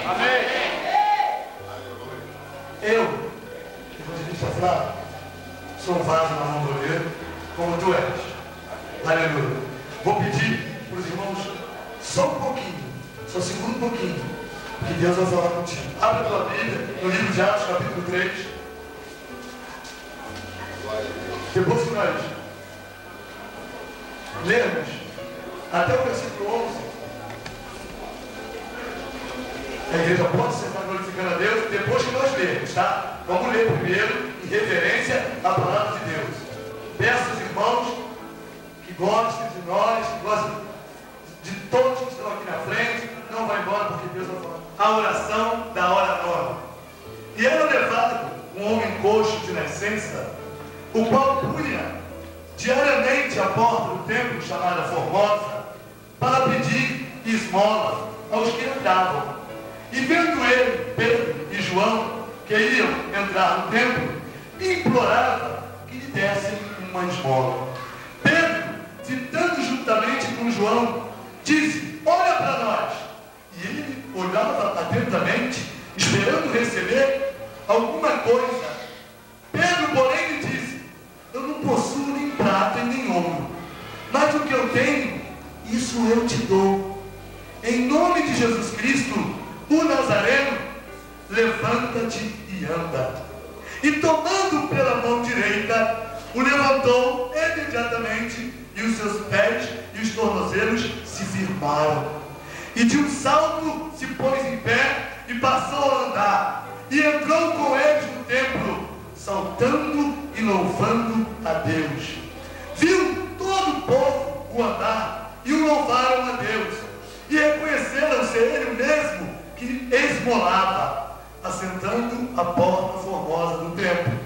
Amém. Eu, evangelista Flávio, sou um vaso na mão do oleiro, como tu és. Aleluia. Vou pedir para os irmãos só um pouquinho, só segura um pouquinho, que Deus vai falar contigo. Abre a tua Bíblia no livro de Atos, capítulo 3. Depois que nós lemos até o versículo 11, a igreja pode sentar glorificando a Deus depois que nós lermos, tá? Vamos ler primeiro, em reverência à palavra de Deus. Peço aos irmãos que gostem de nós, que gostem de todos que estão aqui na frente, não vai embora porque Deus vai falar. A oração da hora nova. E era levado um homem coxo de nascença, o qual punha diariamente à porta do templo chamada Formosa, para pedir esmola aos que entravam. E vendo ele, Pedro e João, que iam entrar no templo, implorava que lhe dessem uma esmola. Pedro, fitando juntamente com João, disse: olha para nós. E ele olhava atentamente, esperando receber alguma coisa. Pedro, porém, lhe disse: eu não possuo nem prata e nem ouro, mas o que eu tenho, isso eu te dou. Em nome de Jesus Cristo, o Nazareno, levanta-te e anda. E tomando pela mão direita, o levantou imediatamente, e os seus pés e os tornozelos se firmaram. E de um salto se pôs em pé e passou a andar. E entrou com eles no templo, saltando e louvando a Deus. Viu todo o povo o andar e o louvaram a Deus. E reconheceram ser ele mesmo que esmolava, assentando à porta formosa do templo.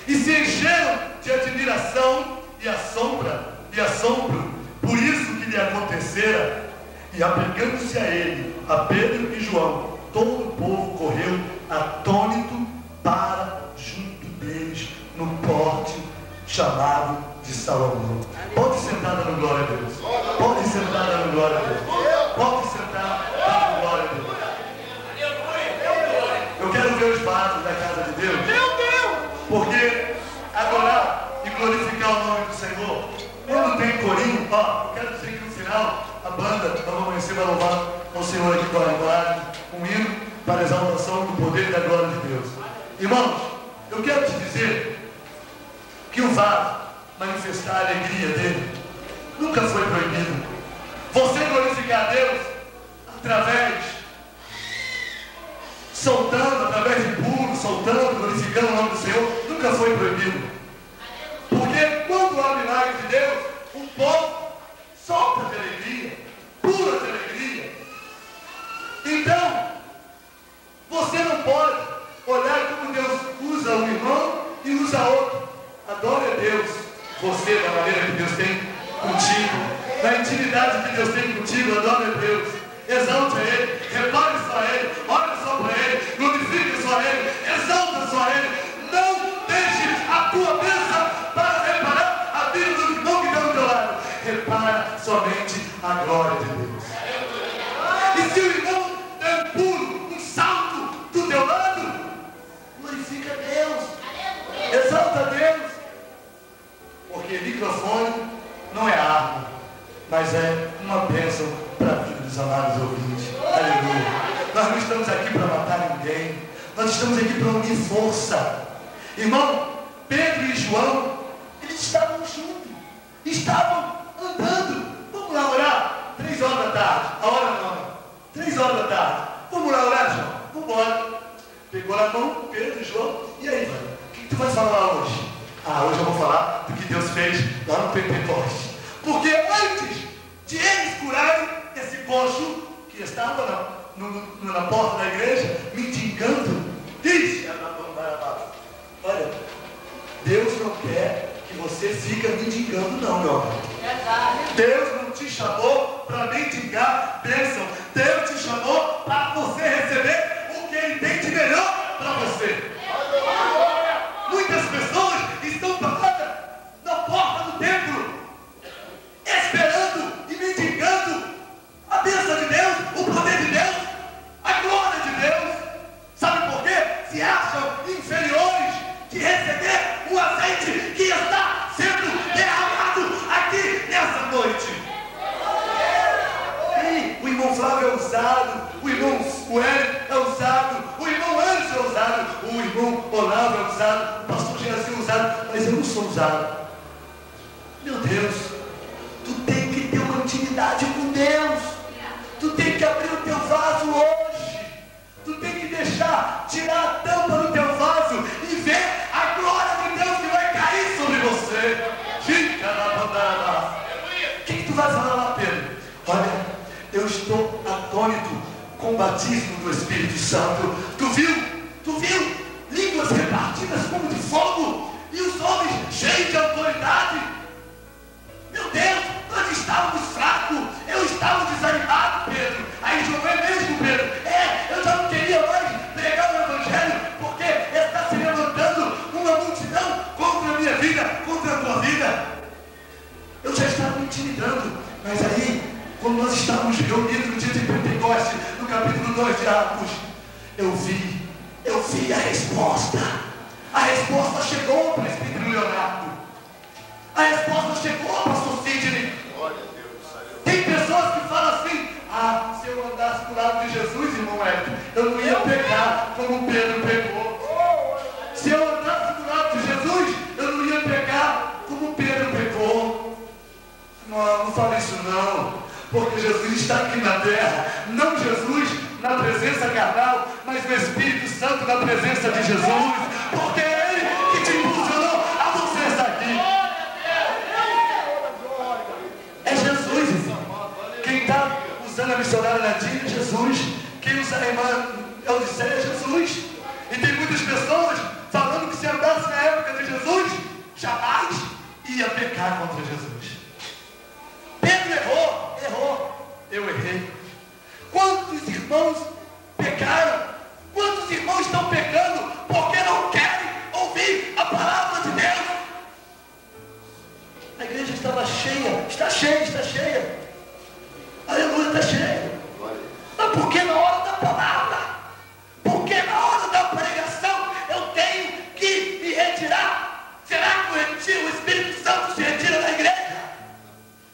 E se encheram de admiração e assombro por isso que lhe acontecera. E apegando-se a ele, a Pedro e João, todo o povo correu atônito para junto deles, no pórtico chamado de Salomão. Pode sentar dando glória a Deus. Pode sentar dando glória a Deus. Pode sentar dando glória a Deus. Eu quero ver os vasos da casa de Deus. Meu Deus! Porque adorar e glorificar o nome do Senhor, quando tem corinho, ó, eu quero dizer que no final a banda Nova Amanhecer vai louvar o Senhor aqui com a linguagem, um hino para a exaltação do poder e da glória de Deus. Irmãos, eu quero te dizer que o vaso manifestar a alegria dele nunca foi proibido. Você glorificar a Deus através, soltando, através de pulo, soltando, glorificando o nome do Senhor, nunca foi proibido. Porque quando há milagre de Deus, o povo solta de alegria, pula de alegria. Então, você não pode olhar como Deus usa um irmão e usa outro. Adore a Deus, você, da maneira que Deus tem contigo, na intimidade que Deus tem contigo, adore a Deus, exalte a Ele, repare só a Ele, olhe só para Ele, glorifique só a Ele, exalta só a Ele. Não deixe a tua bênção para reparar a vida do irmão que está do teu lado. Repara somente a glória de Deus. E se o irmão der um pulo, um salto do teu lado, glorifica a Deus, exalta a Deus. Porque microfone não é arma, mas é uma bênção para a vida dos amados ouvintes. Aleluia. Nós não estamos aqui para matar ninguém, nós estamos aqui para unir força. Irmão, Pedro e João, eles estavam juntos, estavam andando. Vamos lá orar? 3 horas da tarde, a hora não, 3 horas da tarde. Vamos lá orar, João? Vamos embora. Pegou na mão, Pedro e João, e aí, mano? O que tu vai falar hoje? Ah, hoje eu vou falar do que Deus fez lá no Pentecoste. Porque antes de eles curarem esse coxo que estava na porta da igreja, mendigando, diz: olha, Deus não quer que você fique mendigando não, meu amor. Deus não te chamou para mendigar bênção. Deus te chamou para você receber o que Ele tem de melhor para você. Muitas pessoas estão paradas na porta do templo, esperando e mendigando a bênção de Deus, o poder de Deus, a glória de usado, o pastor Geazi usado, mas eu não sou usado. Meu Deus, tu tem que ter uma intimidade com Deus. Tu tem que abrir o teu vaso hoje. Tu tem que deixar, tirar a tampa do teu vaso e ver a glória de Deus que vai cair sobre você. Fica na bandada. O que tu vai falar lá, Pedro? Olha, eu estou atônito com o batismo do Espírito Santo. Tu viu? Tu viu? Línguas repartidas como de fogo e os homens cheios de autoridade. Meu Deus, nós estávamos fracos, eu estava desanimado, Pedro. Aí João, é mesmo, Pedro? Eu já não queria mais pregar o Evangelho, porque está se levantando uma multidão contra a minha vida, contra a tua vida. Eu já estava me intimidando, mas aí, quando nós estávamos reunidos no dia de Pentecoste, no capítulo 2 de Atos, eu vi a resposta. A resposta chegou, presbítero Leonardo. A resposta chegou, pastor Sidney. Tem pessoas que falam assim: se eu andasse do lado de Jesus, irmão Hélio, eu não ia pecar como Pedro pecou. Se eu andasse do lado de Jesus, eu não ia pecar como Pedro pecou. Não fale isso não, porque Jesus está aqui na terra. Não Jesus na presença carnal, mas o Espírito Santo na presença de Jesus, porque é Ele que te impulsionou a você estar aqui. É Jesus, irmão. Quem está usando a missionária Nadia é Jesus. Quem usa a irmã Eudicéia é Jesus. E tem muitas pessoas falando que se andasse na época de Jesus, jamais ia pecar contra Jesus. Pedro errou. Eu errei. Quantos irmãos pecaram? Quantos irmãos estão pecando porque não querem ouvir a palavra de Deus? A igreja estava cheia, está cheia. Aleluia, está cheia. Mas por que na hora da palavra? Porque na hora da pregação eu tenho que me retirar? Será que o Espírito Santo se retira da igreja?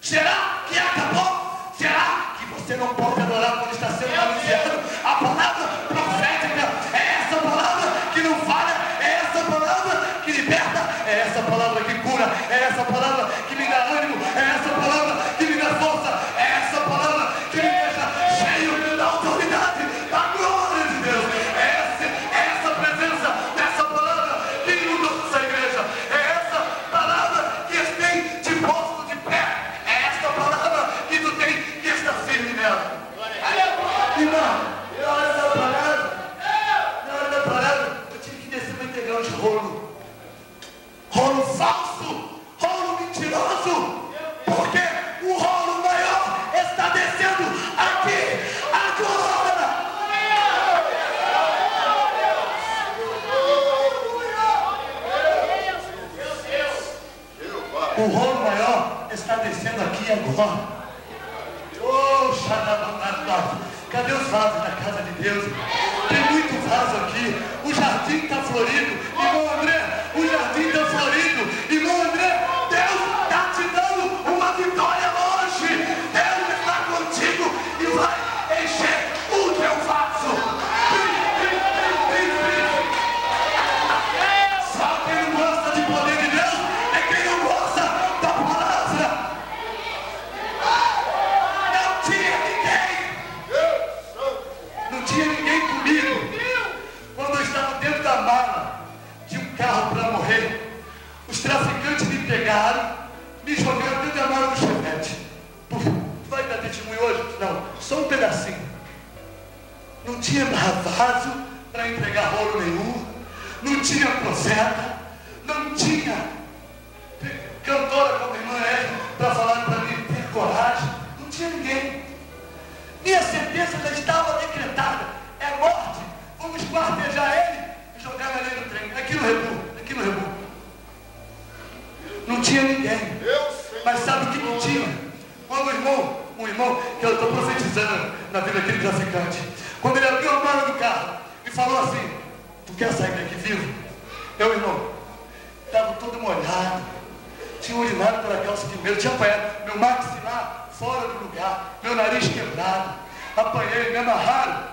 Será que acabou? Será que você não pode adorar quando está sendo anunciado? A palavra profética é essa palavra que não falha, é essa palavra que liberta, é essa palavra que cura, é essa palavra que me dá ânimo, é essa palavra que me dá força, é essa palavra que me deixa cheio da autoridade, da glória de Deus. É essa presença dessa palavra que inunda essa igreja, é essa palavra que tem te posto de pé, é essa palavra que tu tem que estar firme nela. Irmão, na hora da parada, eu tive que descer para entregar de rolo falso, rolo mentiroso, porque o rolo maior está descendo aqui agora. O rolo maior está descendo aqui agora. Cadê os vasos na casa de Deus? Tem muito vaso aqui. O jardim está florido. Irmão André, o jardim está florido. Irmão André, Deus está te dando uma vitória hoje. Deus está contigo e vai encher o teu vaso. Só quem não gosta de poder de Deus é quem não gosta da palavra. Não tinha ninguém comigo. Quando eu estava dentro da mala de um carro para morrer, os traficantes me pegaram, me jogaram dentro da mala do chevette. Vai dar testemunho hoje? Não, só um pedacinho. Não tinha vaso para entregar rolo nenhum, não tinha profeta, não tinha cantora como a irmã Érica para falar para mim ter coragem, não tinha ninguém. Minha sentença já estava decretada, é morte, vamos esquartejar ele e jogar ele no trem, aqui no Rebu. Não tinha ninguém, mas sabe o que não tinha? Quando um irmão, que eu estou profetizando na vida daquele traficante, quando ele abriu a mala do carro e falou assim: tu quer sair daqui vivo? Irmão, estava todo molhado, tinha urinado pela calça de medo, tinha apanhado, meu maxilar fora do lugar, meu nariz quebrado, apanhei, me amarraram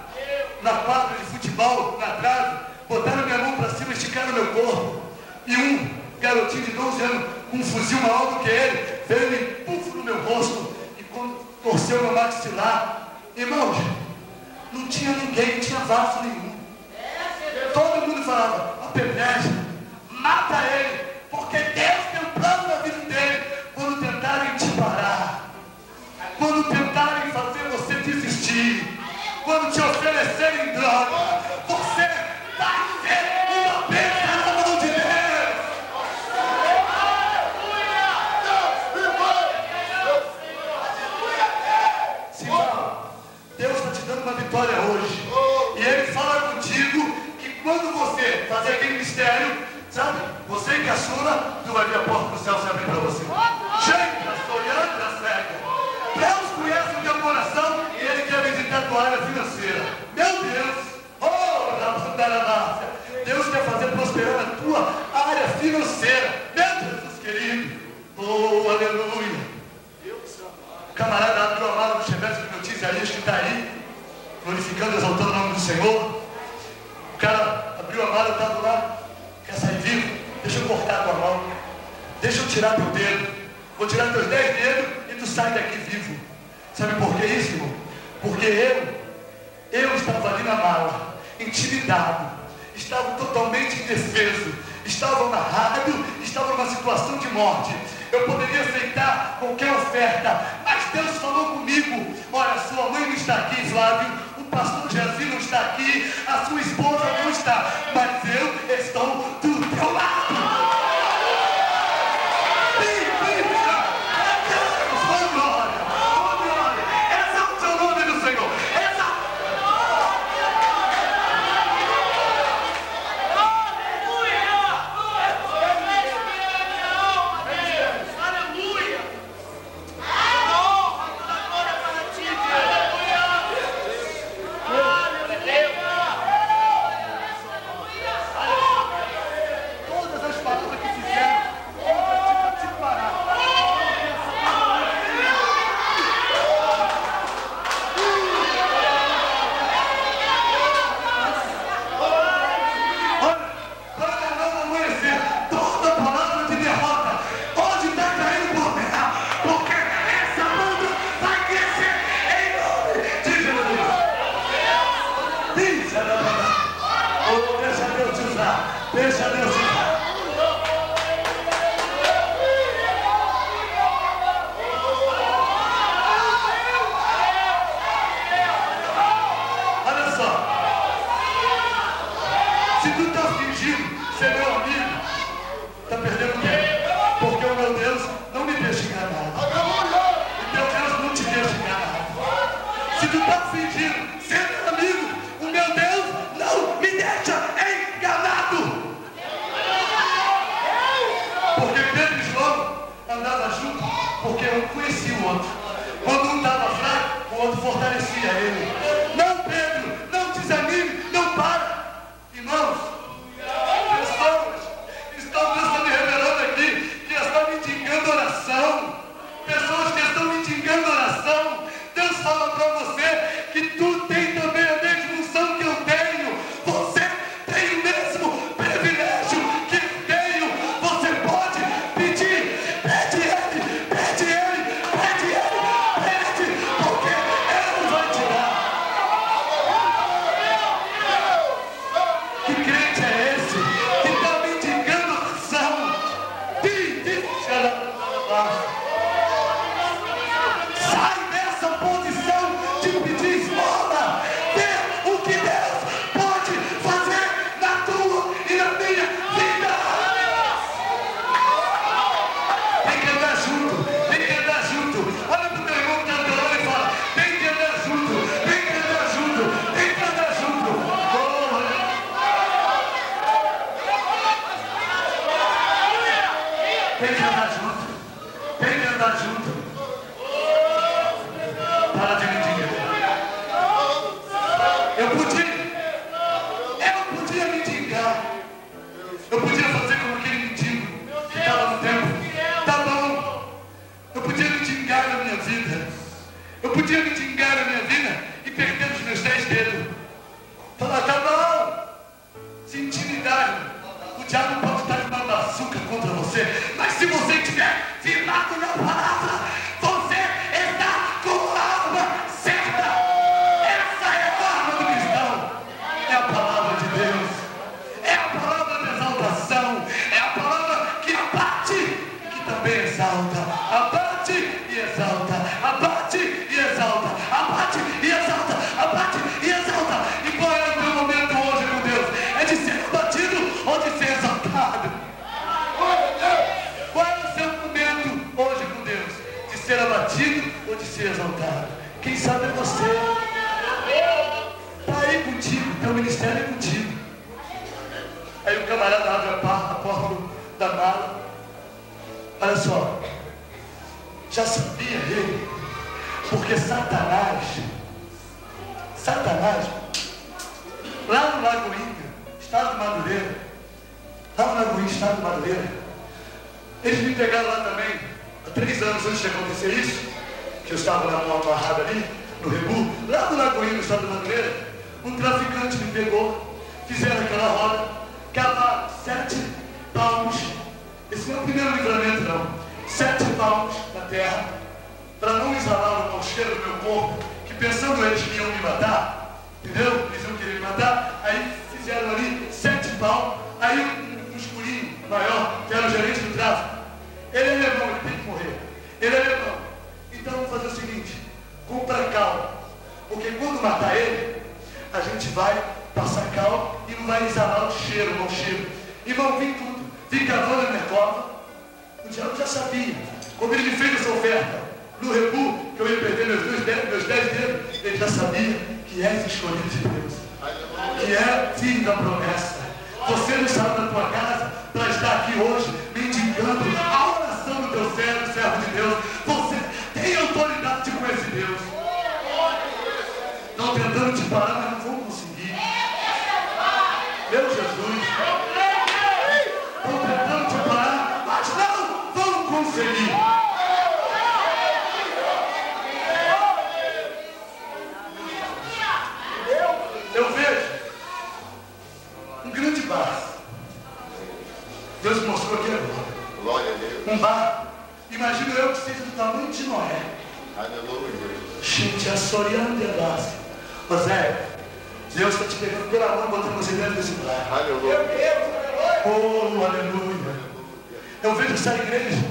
na quadra de futebol, na trave, botaram minha mão para cima, esticaram meu corpo, um fuzil maior do que ele, veio e puf no meu rosto, e quando torceu meu maxilar, irmãos, não tinha ninguém, não tinha vaso nenhum. Todo mundo falava, apedreja, mata ele, porque Deus tem um plano na vida dele. Quando tentarem te parar, quando tentarem fazer você desistir, quando te oferecerem droga, você vai ser uma bênção na mão de Deus. Simão, Deus está te dando uma vitória hoje. E Ele fala contigo que quando você fazer aquele mistério, sabe, você e caçula, tu vai ver a porta do céu se abrir para você. Gente, olhando a cega. Deus conhece o teu coração e Ele quer visitar a tua área financeira. Meu Deus! Oh, Rabudarabácia! Deus quer fazer prosperar a tua área financeira. Meu Jesus querido! Oh, aleluia! O camarada abriu a mala do Chevette do meu tio Isaías, que está aí, glorificando e exaltando o nome do Senhor. O cara abriu a mala, eu estava lá, quer sair vivo? Deixa eu cortar a tua mão. Deixa eu tirar teu dedo. Vou tirar teus 10 dedos e tu sai daqui vivo. Sabe por que isso, irmão? Porque eu estava ali na mala, intimidado, estava totalmente indefeso, estava amarrado, estava numa situação de morte. Eu poderia aceitar qualquer oferta, mas Deus falou comigo: olha, sua mãe não está aqui, Flávio, o pastor Jesus não está aqui, a sua esposa não está, mas eu estou do teu lado. Deixa Deus usar. Olha só. Se tu está fingindo ser meu amigo, está perdendo tempo. Porque o meu Deus não me deixa enganado. O teu Deus não te deixa enganado. Se tu está fingindo ser meu amigo, o meu Deus não me deixa enganado. Porque Pedro e João andavam juntos, porque um conhecia o outro. Quando um estava fraco, o outro fortalecia ele. Não, Pedro, não desanime, não para. Irmãos, pessoas estão me revelando aqui que estão mendigando oração. Pessoas que estão mendigando oração. Deus fala para você que tu tem também a mesma unção que eu tenho. Você tem o mesmo privilégio que eu tenho. Você pode pedir. Pede ele, pede ele, pede ele, pede, porque ele vai te dar. teu ministério é contigo. Aí o camarada abre a porta da mala. Olha só, já sabia ele, porque Satanás, lá no Lago Inca, estado de Madureira, eles me pegaram lá também, há 3 anos antes de acontecer isso, que eu estava na mão amarrada ali, no Rebu, lá no Lago Inca, estado de Madureira, um traficante me pegou, fizeram aquela roda, cavaram 7 palmos, esse não é o primeiro livramento não, 7 palmos na terra, para não exalar o mau cheiro do meu corpo, que pensando eles que iam me matar, entendeu? Eles iam querer me matar, aí fizeram ali 7 palmos, aí um escurinho maior, que era o gerente do tráfico, ele é alemão, ele tem que morrer, ele é alemão, então vamos fazer o seguinte, compra cal, porque quando matar ele, a gente vai passar cal e não vai exalar o cheiro, o mau cheiro, e vão vir tudo, vim cavando na minha cova, o diabo já sabia, quando ele me fez essa oferta, no Rebu, que eu ia perder meus 10 dedos, ele já sabia que és escolhido de Deus, que é filho da promessa. Você não saiu da tua casa para estar aqui hoje mendigando a oração do teu servo de Deus. Você tem autoridade de conhecer Deus. Estão tentando te parar, mas não vão conseguir. Meu Jesus. Estão tentando te parar, mas não vão conseguir. Eu vejo um grande bar. Deus mostrou aqui agora. Glória a Deus. Um bar. Imagino eu que seja do tamanho de Noé. Aleluia. Gente, a Soriana e a base. José, Deus está te pegando pela mão, botando você dentro desse bar. Aleluia. Oh, aleluia. Eu vejo essa igreja